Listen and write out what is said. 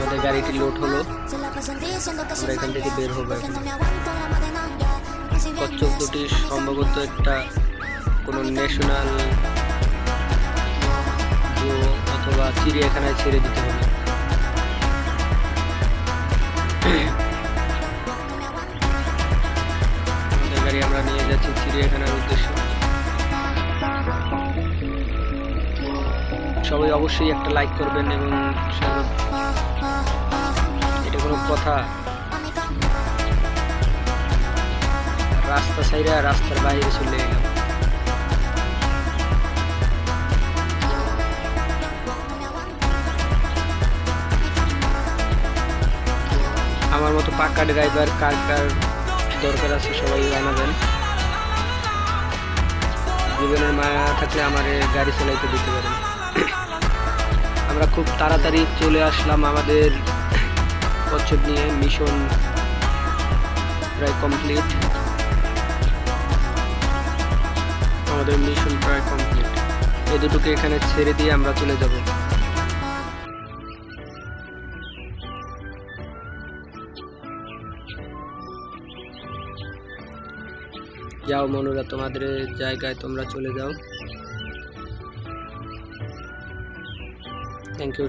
আমাদের গাড়িটি লোড হলো, আমরা এখান থেকে বের হবো এখন। কচ্ছপ দুটি সম্ভবত একটা কোনো ন্যাশনাল জু অথবা চিড়িয়াখানায় ছেড়ে দিতে হবে। আমাদের গাড়ি আমরা নিয়ে যাচ্ছি চিড়িয়াখানার উদ্দেশ্যে। সবাই অবশ্যই একটা লাইক করবেন এবং এটা কোনো কথা, রাস্তা ছাইরা রাস্তার বাইরে চলে গেলাম। আমার মতো পাক্কা ড্রাইভার কার কার দরকার আছে সবাই জানাবেন। জীবনের মায়া থাকলে আমার গাড়ি চালাইতে দিতে পারেন। আমরা খুব তাড়াতাড়ি চলে আসলাম আমাদের কচ্ছপ নিয়ে। মিশন প্রায় কমপ্লিট, আমাদের মিশন প্রায় কমপ্লিট। এই দুটোকে এখানে ছেড়ে দিয়ে আমরা চলে যাব। যাও মনুরা, তোমাদের জায়গায় তোমরা চলে যাও। Thank you.